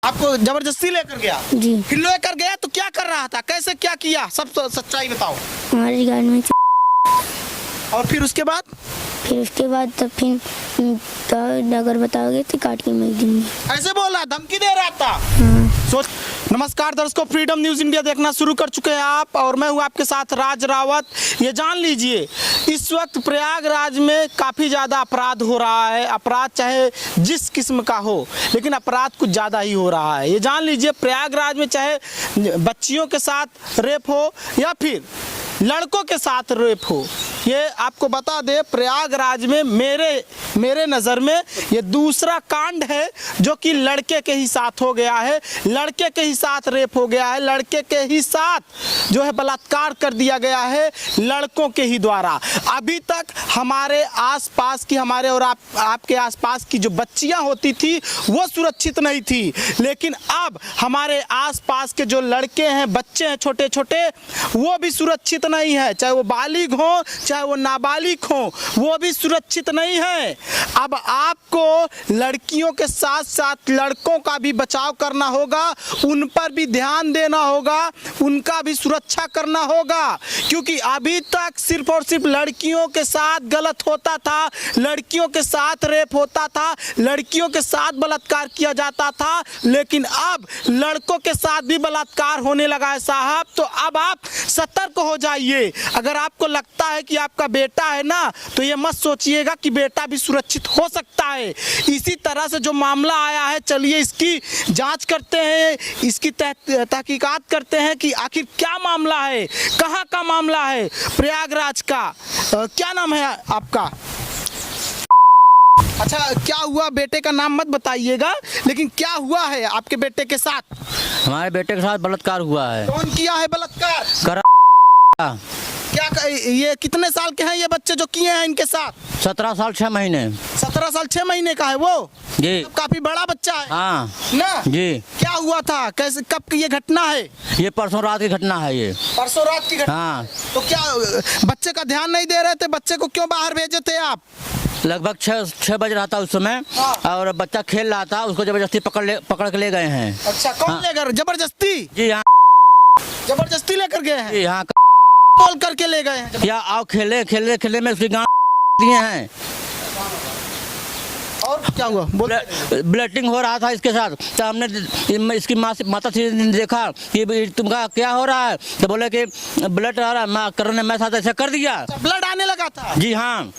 आपको जबरदस्ती लेकर गया? जी। फिर लेकर गया तो क्या कर रहा था, कैसे क्या किया, सब सच्चाई बताओ। हमारी गाड़ी में और फिर उसके बाद? फिर उसके बाद तब फिर तो अगर बताओगे तो काट के मार दूंगी। ऐसे बोला, धमकी दे रहा था? हाँ। सोच। नमस्कार दर्शकों, फ्रीडम न्यूज इंडिया देखना शुरू कर चुके हैं आप, और मैं हूं आपके साथ राज रावत। ये जान लीजिए, इस वक्त प्रयागराज में काफ़ी ज़्यादा अपराध हो रहा है। अपराध चाहे जिस किस्म का हो, लेकिन अपराध कुछ ज़्यादा ही हो रहा है। ये जान लीजिए, प्रयागराज में चाहे बच्चियों के साथ रेप हो या फिर लड़कों के साथ रेप हो, ये आपको बता दे, प्रयागराज में मेरे नज़र में ये दूसरा कांड है जो कि लड़के के ही साथ हो गया है। लड़के के ही साथ रेप हो गया है, लड़के के ही साथ जो है बलात्कार कर दिया गया है लड़कों के ही द्वारा। अभी तक हमारे आसपास की, हमारे और आपके आसपास की जो बच्चियां होती थी वो सुरक्षित नहीं थी, लेकिन अब हमारे आसपास के जो लड़के हैं, बच्चे हैं छोटे छोटे, वो भी सुरक्षित नहीं है। चाहे वो बालिग हो चाहे वो नाबालिग हो, वो भी सुरक्षित नहीं है। अब आपको लड़कियों के साथ साथ लड़कों का भी बचाव करना होगा, उन पर भी ध्यान देना होगा, उनका भी सुरक्षा करना होगा, क्योंकि अभी तक सिर्फ और सिर्फ लड़कियों के साथ गलत होता था, लड़कियों के साथ रेप होता था, लड़कियों के साथ बलात्कार किया जाता था, लेकिन अब लड़कों के साथ भी बलात्कार होने लगा है साहब। तो अब आप सतर्क हो जाइए। अगर आपको लगता है कि आपका बेटा है ना, तो ये मत सोचिएगा कि बेटा भी सुरक्षित हो सकता है। इसी तरह से जो मामला आया है, चलिए इसकी जांच करते हैं, इसकी तहकीकात करते हैं कि आखिर क्या मामला है, कहाँ का मामला है प्रयागराज का। क्या नाम है आपका? अच्छा, क्या हुआ? बेटे का नाम मत बताइएगा, लेकिन क्या हुआ है आपके बेटे के साथ? हमारे बेटे के साथ बलात्कार हुआ है। कौन किया है बलात्कार? क्या ये कितने साल के हैं ये बच्चे जो किए हैं इनके साथ? 17 साल 6 महीने। 17 साल 6 महीने का है वो जी। काफी बड़ा बच्चा है। हाँ ना जी। क्या हुआ था, कैसे, कब की ये घटना है? ये परसों रात की घटना है। ये परसों रात की घटना। हाँ। तो क्या बच्चे का ध्यान नहीं दे रहे थे? बच्चे को क्यों बाहर भेजे थे आप? लगभग 6 बज रहा था उस समय। हाँ। और बच्चा खेल रहा था, उसको जबरदस्ती पकड़ के ले गए हैं। अच्छा, कौन हाँ। लेकर? जबरदस्ती? जी हाँ, जबरदस्ती लेकर गए हैं? जी हाँ। बोल करके ले गए हैं? क्या आओ खेले में उसकी गांड दिए हैं। और क्या हुआ? बोल। ब्लडिंग हो रहा था इसके साथ, तो हमने इसकी माता श्री ने देखा कि तुमका क्या हो रहा है, तो बोले कि ब्लड आ रहा है। करण ने मेरे साथ ऐसा कर दिया। ब्लड आने लगा था? जी हाँ।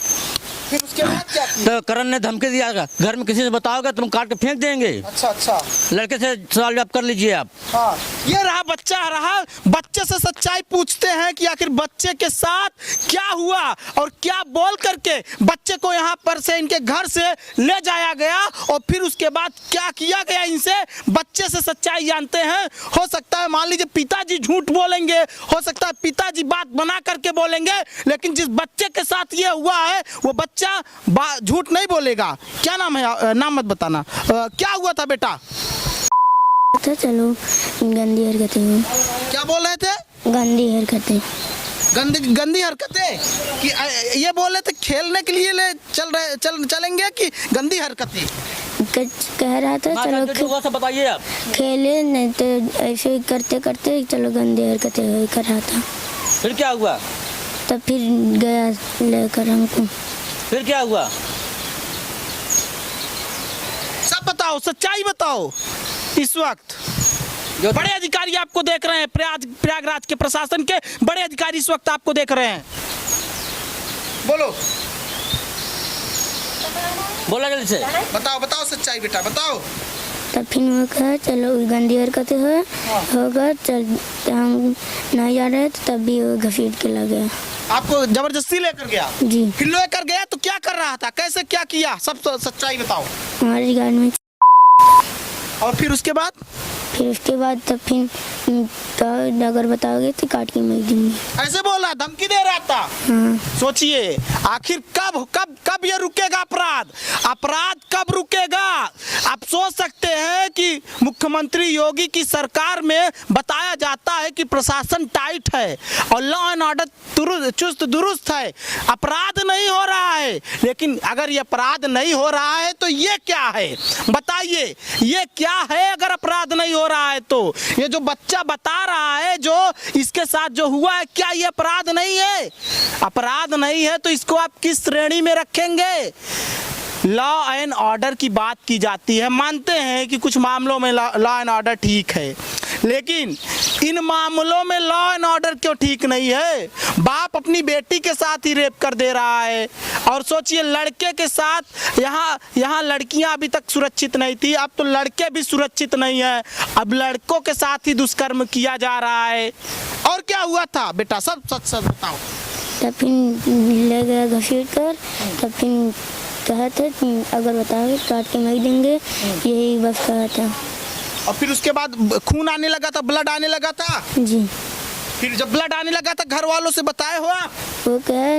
फिर उसके बाद क्या किया? तो करण ने धमकी दिया, घर में किसी से बताओगे तुम काट के फेंक देंगे। अच्छा अच्छा। लड़के से सवाल जवाब कर लीजिए आप। हाँ, ये रहा बच्चा रहा। बच्चे से सच्चाई पूछते हैं कि आखिर बच्चे के साथ क्या हुआ और क्या बोल करके बच्चे को यहाँ पर से, इनके घर से ले जाया गया, और फिर उसके बाद क्या किया गया इनसे। बच्चे से सच्चाई जानते हैं। हो सकता है मान लीजिए पिताजी झूठ बोलेंगे, हो सकता है पिताजी बात बना करके बोलेंगे, लेकिन जिस बच्चे के साथ ये हुआ है वो बच्चा झूठ नहीं बोलेगा। क्या नाम है? नाम मत बताना। क्या हुआ था बेटा? तो चलो गंदी हरकतें हुई। क्या बोल रहे थे? गंदी हरकतें। गंदी हरकतें? कि ये बोल रहे थे खेलने के लिए चलेंगे कि गंदी हरकतें? कह रहा था चलो बताइए आप। खेले, नहीं तो ऐसे करते करते चलो गंदी हरकतें कर रहा था। फिर क्या हुआ? तब फिर गया लेकर हमको। फिर क्या हुआ? सब बताओ, सच्चाई बताओ। इस वक्त जो बड़े अधिकारी आपको देख रहे हैं, प्रयागराज के प्रशासन के बड़े अधिकारी इस वक्त आपको देख रहे हैं। बोलो, बोला जल्दी से। बताओ बताओ सच्चाई बेटा, बताओ। तब फिर वो कहा चलो गंदी हरकतें होगा, चल हम नहीं जा रहे थे, तब भी वो घसीट के ला गया। आपको जबरदस्ती लेकर गया? जी। फिर लेकर गया तो क्या कर रहा था, कैसे क्या किया, सब सच्चाई बताओ। हमारी गाड़ी में और फिर उसके बाद? फिर उसके बाद तब फिर तो अगर बताओगे तो काट के मार देंगे। ऐसे बोला, धमकी दे रहा था। हाँ। सोचिए आखिर कब कब कब ये रुकेगा अपराध? अपराध कब रुकेगा? आप सोच सकते हैं कि मुख्यमंत्री योगी की सरकार में बताया जाता है कि प्रशासन टाइट है और लॉ एंड ऑर्डर चुस्त दुरुस्त है, अपराध नहीं हो रहा है। लेकिन अगर ये अपराध नहीं हो रहा है तो ये क्या है? बताइए ये क्या है? अगर अपराध नहीं हो रहा है तो ये जो बच्चा बता रहा है जो इसके साथ जो हुआ है, क्या ये अपराध नहीं है? अपराध नहीं है तो इसको आप किस श्रेणी में रखेंगे? लॉ एंड ऑर्डर की बात की जाती है, मानते हैं कि कुछ मामलों में लॉ एंड ऑर्डर ठीक है, लेकिन इन मामलों में लॉ एंड ऑर्डर क्यों ठीक नहीं है? बाप अपनी बेटी के साथ ही रेप कर दे रहा है और सोचिए लड़के के साथ, यहाँ लड़कियां अभी तक सुरक्षित नहीं थी, अब तो लड़के भी सुरक्षित नहीं है, अब लड़कों के साथ ही दुष्कर्म किया जा रहा है। और क्या हुआ था बेटा, सब सच सच बताओ। तब फिर ले गया घसीट कर, तब फिर कहा था अगर बताओगे काट के मार देंगे, यही बस कहा था। और फिर उसके बाद खून आने लगा था, ब्लड आने लगा था? जी। फिर जब ब्लड आने लगा था घर वालों से बताए हो आप? वो कहा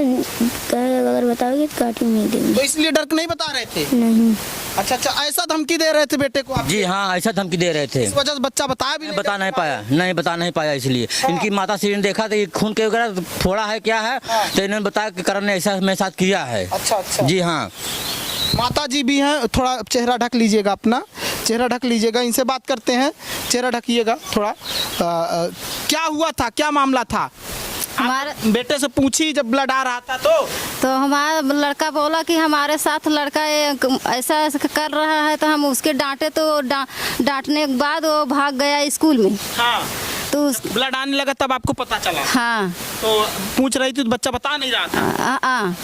अगर बताओगे तो काट के मार देंगे। तो इसलिए डर के नहीं बता रहे थे? नहीं। अच्छा, ऐसा धमकी दे रहे थे बेटे को आप? जी हाँ, ऐसा धमकी दे रहे थे। इस वजह से बच्चा बताया भी बता नहीं पाया इसलिए। इनकी माता श्री ने देखा तो खून के वगैरह थोड़ा है क्या है, तो इन्होंने बताया कि करण ने ऐसा मेरे साथ किया है। अच्छा। जी हाँ। माता जी भी हैं, थोड़ा चेहरा ढक लीजिएगा, अपना चेहरा ढक लीजिएगा, इनसे बात करते हैं, चेहरा ढकिएगा थोड़ा। क्या हुआ था, क्या मामला था? हमारे बेटे से पूछी जब ब्लड आ रहा था तो हमारा लड़का बोला कि हमारे साथ लड़का ऐसा कर रहा है, तो हम उसके डांटे, तो डांटने के बाद वो भाग गया स्कूल में। हाँ। तो ब्लड आने लगा तब आपको पता चला? हाँ। तो पूछ रही थी तो बच्चा बता नहीं रहा था?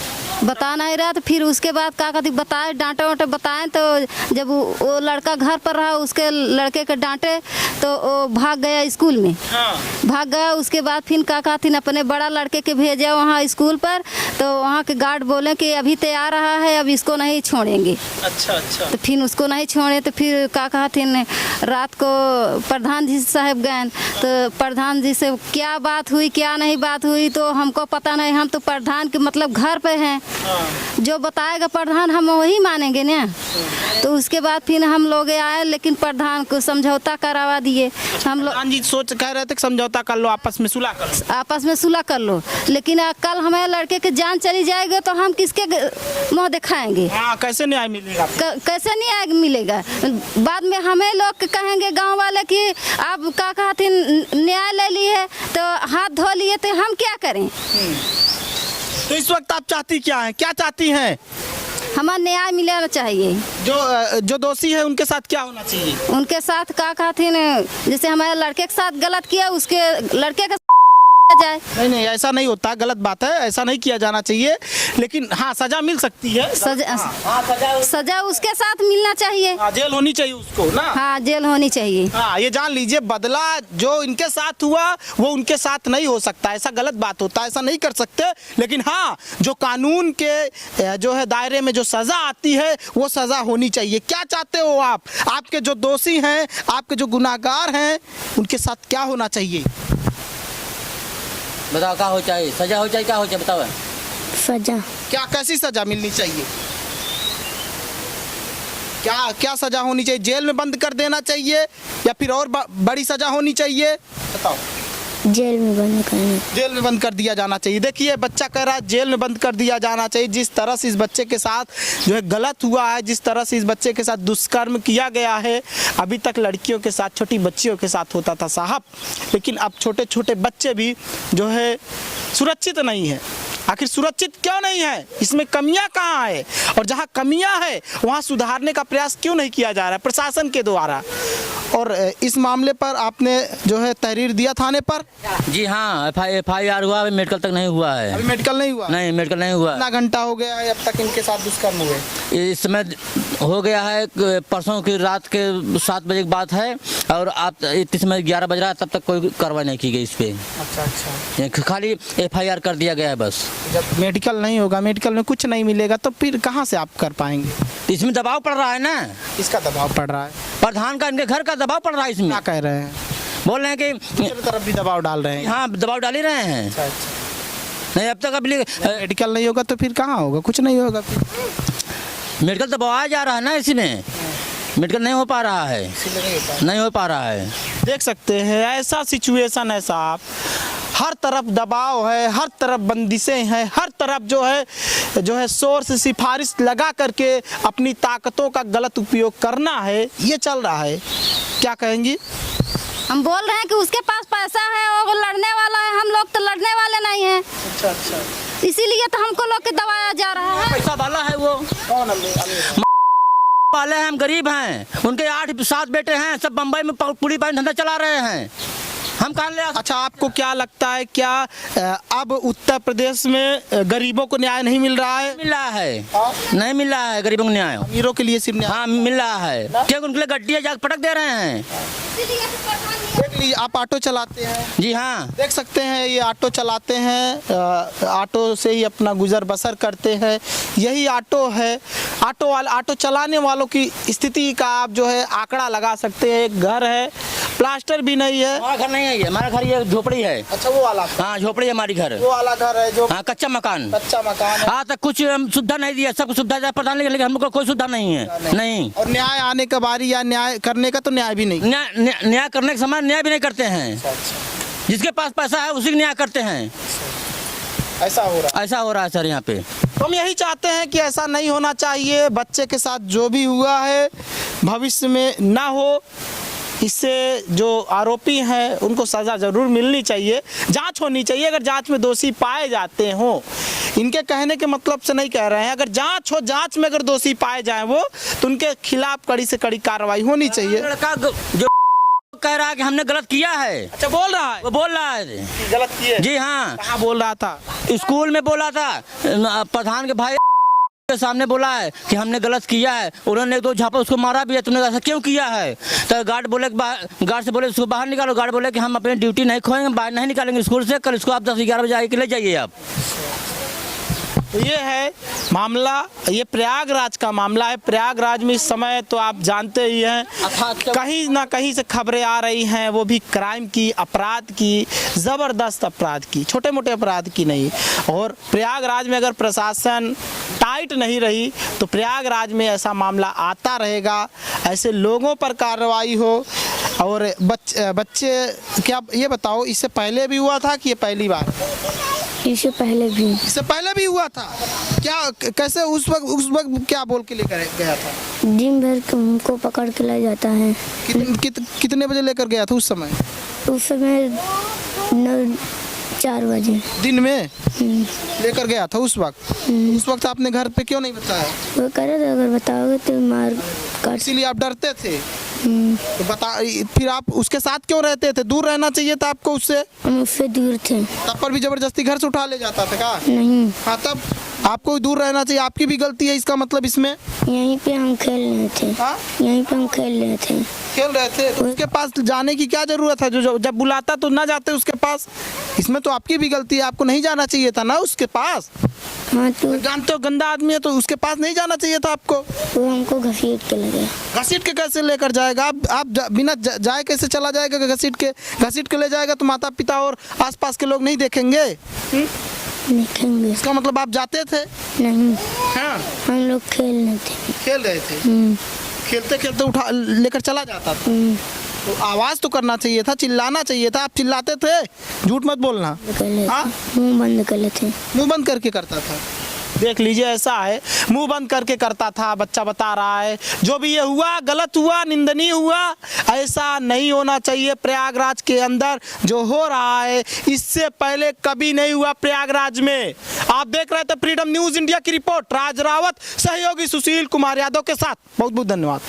बता नहीं रहा, तो फिर उसके बाद क्या कहती बताए, डांटे वाटे बताए, तो जब वो लड़का घर पर रहा, उसके लड़के के डांटे तो वो भाग गया स्कूल में। हाँ। भाग गया। उसके बाद फिर क्या कहती अपने बड़ा लड़के के भेजा वहाँ स्कूल पर, तो वहाँ के गार्ड बोले कि अभी तैयार रहा है, अब इसको नहीं छोड़ेंगे। अच्छा। तो फिर उसको नहीं छोड़े, तो फिर क्या कहती रात को प्रधान जी साहब गए, तो प्रधान जी से क्या बात हुई क्या नहीं बात हुई तो हमको पता नहीं, हम तो प्रधान के मतलब घर पे हैं, जो बताएगा प्रधान हम वही मानेंगे ना। तो उसके बाद फिर हम लोग आए, लेकिन प्रधान को समझौता करवा दिए हम लोग। प्रधान जी सोच कह रहे थे कि समझौता कर लो, आपस में सुलह कर लो, लेकिन कल हमारे लड़के की जान चली जाएगी तो हम किसके मुँह दिखाएंगे? हाँ, कैसे न्याय मिलेगा? कैसे न्याय मिलेगा? बाद में हमें लोग कहेंगे गांव वाले कि आप क्या कहते न्याय ले लिए तो हाथ धो लिए, तो हम क्या करें? तो इस वक्त आप चाहती क्या हैं, क्या चाहती हैं? हमारा न्याय मिलना चाहिए। जो दोषी है उनके साथ क्या होना चाहिए? उनके साथ क्या कहते जैसे हमारे लड़के के साथ गलत किया, उसके लड़के के जाए। नहीं ऐसा नहीं होता, गलत बात है, ऐसा नहीं किया जाना चाहिए, लेकिन हाँ सजा मिल सकती है। सजा उसके साथ मिलना चाहिए। हाँ, जेल होनी चाहिए उसको ना। हाँ, जेल होनी चाहिए। हाँ, ये जान लीजिए, बदला जो इनके साथ हुआ वो उनके साथ नहीं हो सकता, ऐसा गलत बात होता है, ऐसा नहीं कर सकते। लेकिन हाँ, जो कानून के जो है दायरे में जो सजा आती है वो सजा होनी चाहिए। क्या चाहते हो आप? आपके जो दोषी हैं, आपके जो गुनाहगार हैं, उनके साथ क्या होना चाहिए? बताओ क्या हो चाहिए? सजा हो चाहिए, क्या हो चाहिए बताओ? सजा क्या, कैसी सजा मिलनी चाहिए? क्या सजा होनी चाहिए? जेल में बंद कर देना चाहिए या फिर और बड़ी सजा होनी चाहिए? बताओ। जेल में बंद कर दिया जाना चाहिए। देखिए बच्चा कह रहा है जेल में बंद कर दिया जाना चाहिए। जिस तरह से इस बच्चे के साथ जो है गलत हुआ है, जिस तरह से इस बच्चे के साथ दुष्कर्म किया गया है, अभी तक लड़कियों के साथ, छोटी बच्चियों के साथ होता था साहब, लेकिन अब छोटे छोटे बच्चे भी जो है सुरक्षित नहीं है। आखिर सुरक्षित क्यों नहीं है? इसमें कमियां कहाँ है? और जहाँ कमियां है वहाँ सुधारने का प्रयास क्यों नहीं किया जा रहा है प्रशासन के द्वारा? और इस मामले पर आपने जो है तहरीर दिया थाने पर? जी हाँ, FIR हुआ, अभी मेडिकल तक नहीं हुआ है। अभी मेडिकल नहीं हुआ? नहीं, मेडिकल नहीं हुआ। कितना घंटा हो गया है अब तक इनके साथ दुष्कर्म हुए? इस समय हो गया है, परसों की रात के 7 बजे की बात है, और आप इस समय 11 बज रहा है, तब तक कोई कार्रवाई नहीं की गई इस पे। अच्छा। खाली FIR कर दिया गया है बस। जब मेडिकल नहीं होगा, मेडिकल में कुछ नहीं मिलेगा, तो फिर कहाँ से आप कर पाएंगे? इसमें दबाव पड़ रहा है ना। इसका दबाव पड़ रहा है। प्रधान का, इनके घर का दबाव पड़ रहा है इसमें। क्या कह रहे हैं? बोल रहे हैं कि दूसरी तरफ भी दबाव डाल रहे हैं। हाँ दबाव डाल ही रहे हैं। नहीं अब तक अभी मेडिकल नहीं होगा तो फिर कहाँ होगा? कुछ नहीं होगा फिर। मेडिकल दबाया जा रहा है ना, इसी में मेडिकल नहीं हो पा रहा है, नहीं हो पा रहा है। देख सकते हैं ऐसा सिचुएशन है साहब, हर तरफ दबाव है, हर तरफ बंदिशें हैं, हर तरफ जो है सोर्स सिफारिश लगा करके अपनी ताकतों का गलत उपयोग करना है, ये चल रहा है। क्या कहेंगी? हम बोल रहे हैं कि उसके पास पैसा है, वो लड़ने वाला है, हम लोग तो लड़ने वाले नहीं हैं। अच्छा अच्छा, इसीलिए तो हमको लोग के दबाया जा रहा है। पैसा वाला है वो, कौन अमीर? वाले हैं, हम गरीब हैं। उनके 8-7 बेटे हैं, सब बम्बई में पूरी पानी धंधा चला रहे हैं। हम कहाँ ले? अच्छा, आपको क्या लगता है, क्या अब उत्तर प्रदेश में गरीबों को न्याय नहीं मिल रहा है? मिल रहा है, नहीं मिल रहा है गरीबों को न्याय। अमीरों के लिए सिर्फ न्याय? हाँ मिल रहा है, क्या उनके लिए गड्डियाँ जाकर पटक दे रहे हैं। देख लीजिए, आप ऑटो चलाते हैं? जी हाँ, देख सकते हैं ये ऑटो चलाते हैं, ऑटो से ही अपना गुजर बसर करते हैं। यही ऑटो है, ऑटो चलाने वालों की स्थिति का आप जो है आंकड़ा लगा सकते हैं। एक घर है, प्लास्टर भी नहीं है। हमारा घर नहीं है, ये हमारा घर ये झोपड़ी है। अच्छा, वो वाला? हाँ झोपड़ी है हमारी घर, वो वाला घर है जो हाँ कच्चा मकान। कच्चा मकान है। हाँ तक कुछ सुविधा नहीं दिया, सब सुविधा दिया प्रधान, लेकिन हम लोग को कोई सुविधा नहीं है। नहीं, और न्याय आने का बारी या न्याय करने का तो न्याय भी नहीं। न्याय करने के समय न्याय भी नहीं करते हैं। जिसके पास पैसा है उसी को न्याय करते हैं। ऐसा हो रहा है, ऐसा हो रहा है सर यहाँ पे। तो हम यही चाहते हैं कि ऐसा नहीं होना चाहिए। बच्चे के साथ जो भी हुआ है भविष्य में ना हो। इससे जो आरोपी हैं उनको सज़ा ज़रूर मिलनी चाहिए, जांच होनी चाहिए। अगर जांच में दोषी पाए जाते हों, इनके कहने के मतलब से नहीं कह रहे हैं, अगर जांच हो, जांच में अगर दोषी पाए जाएं वो, तो उनके खिलाफ कड़ी से कड़ी कार्रवाई होनी चाहिए। लड़का जो कह रहा है कि हमने गलत किया है। अच्छा, बोल रहा है? वो बोल रहा है गलत किए? जी हाँ। कहाँ बोल रहा था? स्कूल में बोला था, प्रधान के भाई के सामने बोला है कि हमने गलत किया है। उन्होंने 2 झापा उसको मारा भी है, तुमने ऐसा क्यों किया है? तो गार्ड से बोले उसको बाहर निकालो। गार्ड बोले कि हम अपनी ड्यूटी नहीं खोएंगे, बाहर नहीं निकालेंगे स्कूल से, कल इसको आप 10-11 बजे आके ले जाइए आप। तो ये है मामला, ये प्रयागराज का मामला है। प्रयागराज में इस समय तो आप जानते ही हैं, कहीं ना कहीं से खबरें आ रही हैं, वो भी क्राइम की, अपराध की, ज़बरदस्त अपराध की, छोटे मोटे अपराध की नहीं। और प्रयागराज में अगर प्रशासन टाइट नहीं रही तो प्रयागराज में ऐसा मामला आता रहेगा, ऐसे लोगों पर कार्रवाई हो। और बच्चे क्या, ये बताओ, इससे पहले भी हुआ था कि ये पहली बार? इससे पहले भी हुआ था। क्या, कैसे उस वक्त क्या बोल के लेकर गया था? दिन भर हमको पकड़ के ले जाता है। कितने बजे लेकर गया था उस समय? उस समय 4 बजे दिन में लेकर गया था। उस वक्त आपने घर पे क्यों नहीं बताया? वो कह रहे थे अगर बताओगे तो मार काट, इसीलिए आप डरते थे। तो बता, फिर आप उसके साथ क्यों रहते थे? दूर रहना चाहिए था आपको उससे। हम उससे दूर थे। तब पर भी जबरदस्ती घर से उठा ले जाता था क्या? नहीं। हाँ, तब आपको दूर रहना चाहिए। आपकी भी गलती है इसका मतलब इसमें। यहीं पे हम खेल रहे थे। हाँ? यहीं पे हम खेल रहे थे। तो उसके पास जाने की क्या जरूरत है? जो जब बुलाता तो ना जाते उसके पास। इसमें तो आपकी भी गलती है, आपको नहीं जाना चाहिए था ना उसके पास। हाँ, तो जानते हो गंदा आदमी है, तो उसके पास नहीं जाना चाहिए था आपको। वो हमको घसीट के ले गया। घसीट के कैसे लेकर जाएगा? आप बिना जाए कैसे चला जाएगा? घसीट के ले जाएगा तो माता पिता और आसपास के लोग नहीं देखेंगे? देखेंगे। इसका मतलब आप जाते थे? नहीं। हाँ, हम लोग खेल रहे थे। खेलते खेलते उठा लेकर चला जाता था। तो आवाज तो करना चाहिए था, चिल्लाना चाहिए था। आप चिल्लाते थे? झूठ मत बोलना। हाँ? मुंह बंद कर लेते। मुंह बंद करके करता था। देख लीजिए, ऐसा है, मुंह बंद करके करता था। बच्चा बता रहा है जो भी ये हुआ गलत हुआ, निंदनीय हुआ। ऐसा नहीं होना चाहिए प्रयागराज के अंदर जो हो रहा है। इससे पहले कभी नहीं हुआ प्रयागराज में। आप देख रहे थे फ्रीडम न्यूज इंडिया की रिपोर्ट, राज रावत सहयोगी सुशील कुमार यादव के साथ। बहुत बहुत धन्यवाद।